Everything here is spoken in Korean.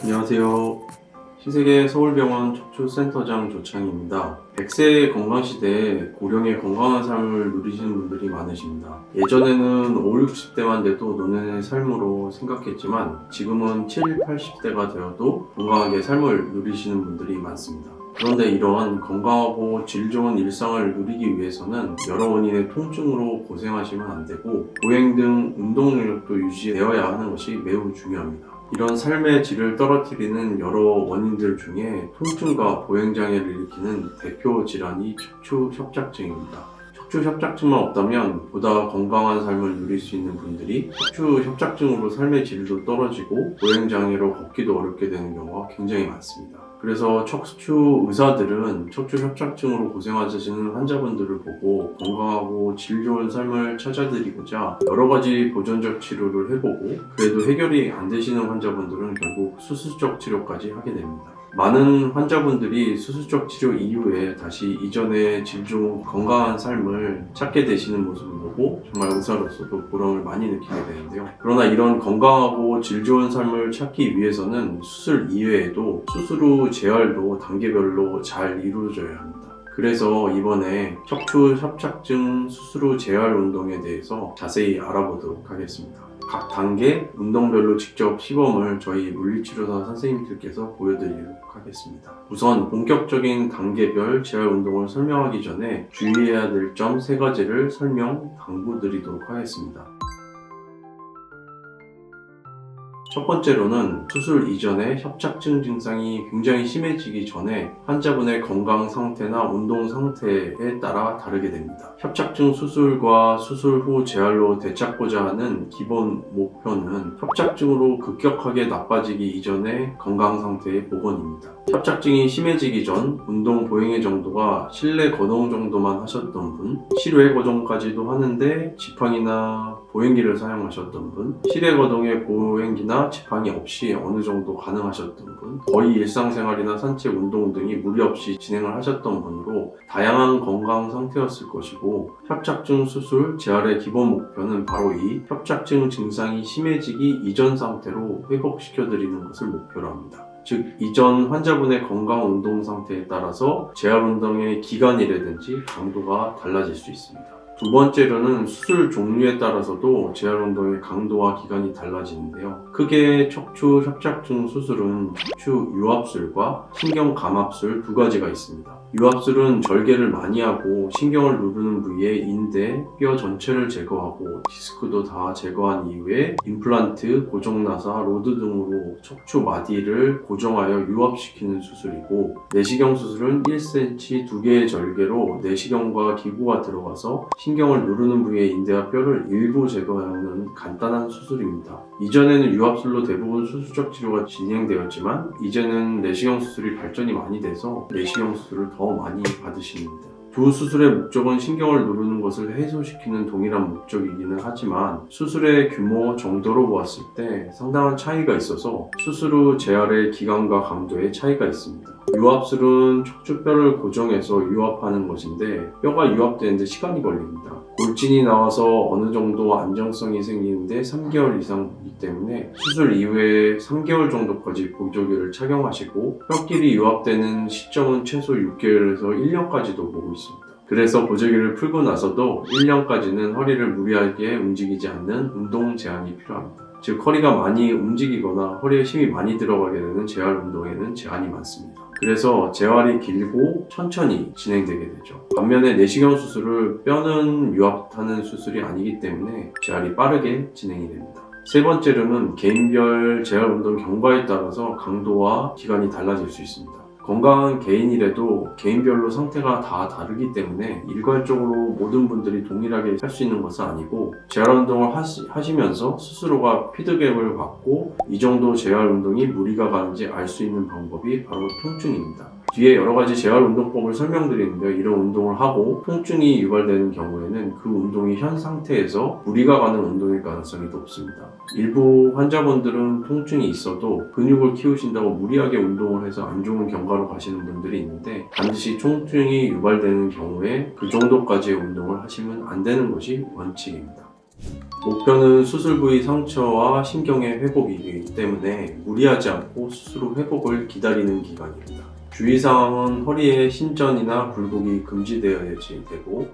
안녕하세요. 신세계 서울병원 척추센터장 조창입니다. 100세 건강시대에 고령의 건강한 삶을 누리시는 분들이 많으십니다. 예전에는 5, 60대만 돼도 노년의 삶으로 생각했지만 지금은 7, 80대가 되어도 건강하게 삶을 누리시는 분들이 많습니다. 그런데 이러한 건강하고 질 좋은 일상을 누리기 위해서는 여러 원인의 통증으로 고생하시면 안 되고 보행 등 운동 능력도 유지되어야 하는 것이 매우 중요합니다. 이런 삶의 질을 떨어뜨리는 여러 원인들 중에 통증과 보행장애를 일으키는 대표 질환이 척추협착증입니다. 척추협착증만 없다면 보다 건강한 삶을 누릴 수 있는 분들이 척추협착증으로 삶의 질도 떨어지고 보행장애로 걷기도 어렵게 되는 경우가 굉장히 많습니다. 그래서 척추 의사들은 척추협착증으로 고생하시는 환자분들을 보고 건강하고 질 좋은 삶을 찾아드리고자 여러 가지 보존적 치료를 해보고 그래도 해결이 안 되시는 환자분들은 결국 수술적 치료까지 하게 됩니다. 많은 환자분들이 수술적 치료 이후에 다시 이전의 질 좋은 건강한 삶을 찾게 되시는 모습을 보고 정말 의사로서도 보람을 많이 느끼게 되는데요. 그러나 이런 건강하고 질 좋은 삶을 찾기 위해서는 수술 이외에도 수술 후 재활도 단계별로 잘 이루어져야 합니다. 그래서 이번에 척추협착증 수술 후 재활 운동에 대해서 자세히 알아보도록 하겠습니다. 각 단계 운동별로 직접 시범을 저희 물리치료사 선생님들께서 보여드리도록 하겠습니다. 우선 본격적인 단계별 재활 운동을 설명하기 전에 주의해야 될 점 3가지를 설명 당부드리도록 하겠습니다. 첫 번째로는 수술 이전에 협착증 증상이 굉장히 심해지기 전에 환자분의 건강 상태나 운동 상태에 따라 다르게 됩니다. 협착증 수술과 수술 후 재활로 되찾고자 하는 기본 목표는 협착증으로 급격하게 나빠지기 이전의 건강 상태의 복원입니다. 협착증이 심해지기 전 운동 보행의 정도가 실내 거동 정도만 하셨던 분, 실외 거동까지도 하는데 지팡이나 보행기를 사용하셨던 분, 실외 거동에 보행기나 지팡이 없이 어느 정도 가능하셨던 분, 거의 일상생활이나 산책, 운동 등이 무리 없이 진행을 하셨던 분으로 다양한 건강 상태였을 것이고 협착증 수술 재활의 기본 목표는 바로 이 협착증 증상이 심해지기 이전 상태로 회복시켜드리는 것을 목표로 합니다. 즉 이전 환자분의 건강 운동 상태에 따라서 재활 운동의 기간이라든지 강도가 달라질 수 있습니다. 두 번째로는 수술 종류에 따라서도 재활 운동의 강도와 기간이 달라지는데요. 크게 척추 협착증 수술은 척추 유압술과 신경 감압술 2가지가 있습니다. 유압술은 절개를 많이 하고 신경을 누르는 부위에 인대, 뼈 전체를 제거하고 디스크도 다 제거한 이후에 임플란트, 고정나사, 로드 등으로 척추 마디를 고정하여 유압시키는 수술이고 내시경 수술은 1cm 2개의 절개로 내시경과 기구가 들어가서 신경을 누르는 부위의 인대와 뼈를 일부 제거하는 간단한 수술입니다. 이전에는 유압술로 대부분 수술적 치료가 진행되었지만 이제는 내시경 수술이 발전이 많이 돼서 내시경 수술을 더 많이 받으십니다. 두 수술의 목적은 신경을 누르는 것을 해소시키는 동일한 목적이기는 하지만 수술의 규모 정도로 보았을 때 상당한 차이가 있어서 수술 후 재활의 기간과 강도에 차이가 있습니다. 유압술은 척추뼈를 고정해서 유압하는 것인데 뼈가 유압되는데 시간이 걸립니다. 골진이 나와서 어느 정도 안정성이 생기는데 3개월 이상이기 때문에 수술 이후에 3개월 정도까지 보조기를 착용하시고 뼈끼리 유압되는 시점은 최소 6개월에서 1년까지도 보고 있습니다. 그래서 보조기를 풀고 나서도 1년까지는 허리를 무리하게 움직이지 않는 운동 제한이 필요합니다. 즉 허리가 많이 움직이거나 허리에 힘이 많이 들어가게 되는 재활 운동에는 제한이 많습니다. 그래서 재활이 길고 천천히 진행되게 되죠. 반면에 내시경 수술을 뼈는 유압하는 수술이 아니기 때문에 재활이 빠르게 진행이 됩니다. 세 번째로는 개인별 재활 운동 경과에 따라서 강도와 기간이 달라질 수 있습니다. 건강한 개인이라도 개인별로 상태가 다 다르기 때문에 일괄적으로 모든 분들이 동일하게 할 수 있는 것은 아니고 재활 운동을 하시면서 스스로가 피드백을 받고 이 정도 재활 운동이 무리가 가는지 알 수 있는 방법이 바로 통증입니다. 뒤에 여러 가지 재활 운동법을 설명드리는데요. 이런 운동을 하고 통증이 유발되는 경우에는 그 운동이 현 상태에서 무리가 가는 운동일 가능성이 높습니다. 일부 환자분들은 통증이 있어도 근육을 키우신다고 무리하게 운동을 해서 안 좋은 경과로 가시는 분들이 있는데 반드시 통증이 유발되는 경우에 그 정도까지의 운동을 하시면 안 되는 것이 원칙입니다. 목표는 수술 부위 상처와 신경의 회복이기 때문에 무리하지 않고 수술 후 회복을 기다리는 기간입니다. 주의사항은 허리의 신전이나 굴곡이 금지되어야지 되고